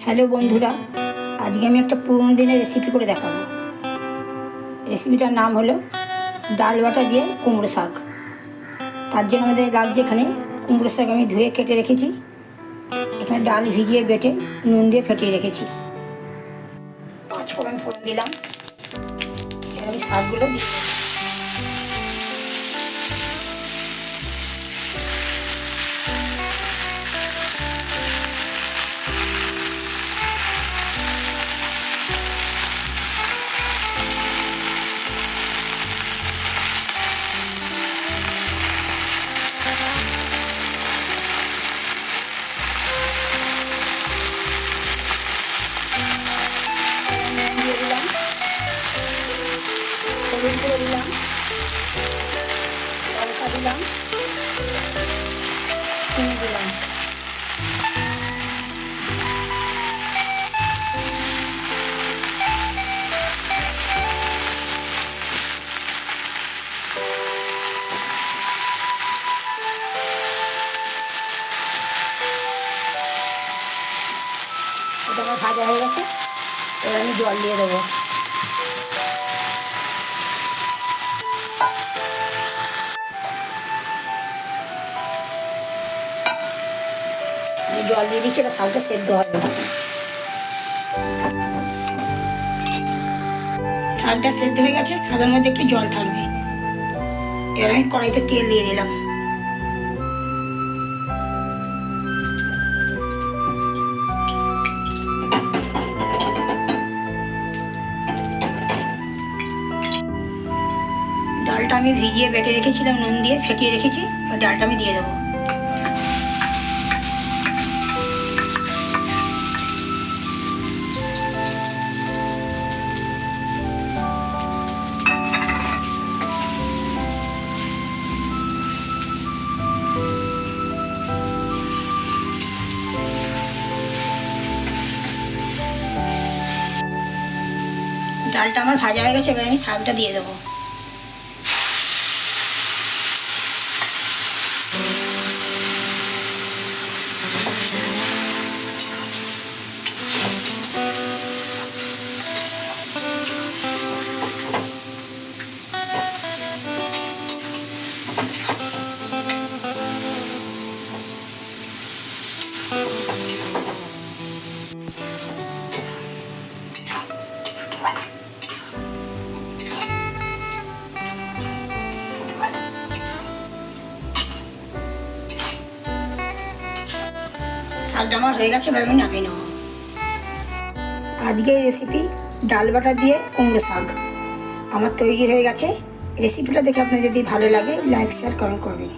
Hello বন্ধুরা, আজকে আমি একটা পুরনো দিনের রেসিপি করে দেখাবো। রেসিপিটার নাম হলো ডাল বাটা দিয়ে কুমড়ো শাক। তার জন্য আমাদের লাগছে এখানে কুমড়ো শাক আমি ধুয়ে কেটে রেখেছি, এখানে ডাল ভিজিয়ে বেটে নুন দিয়ে ফেটিয়ে রেখেছি। 5 ফোড়ন দিলাম, এবার আমি শাকগুলো দিয়ে দিলাম, হলুদ গুঁড়ো দিলাম, লঙ্কা দিলাম, চিনি দিলাম। এটা আমার ভাজা হয়ে গেছে, এবার আমি জল দিয়ে দেবো। আমি জল দিয়ে দিচ্ছি, এটা শাকটা সেদ্ধ হবে। শাকটা সেদ্ধ হয়ে গেছে, শাকের মধ্যে একটু জল থাকবে। এবার আমি কড়াইতে তেল দিয়ে দিলাম। ডালটা আমি ভিজিয়ে বেটে রেখেছিলাম, নুন দিয়ে ফেটিয়ে রেখেছি, আর ডালটা আমি দিয়ে দেবো। ডালটা আমার ভাজা হয়ে গেছে, এবার আমি শাকটা দিয়ে দেবো। শাকটা আমার হয়ে গেছে, এবার আমি নামিয়ে নেব। আজকের রেসিপি ডাল বাটা দিয়ে কুমড়ো শাক আমার তৈরি হয়ে গেছে। রেসিপিটা দেখে আপনার যদি ভালো লাগে লাইক শেয়ার কমেন্ট করবেন।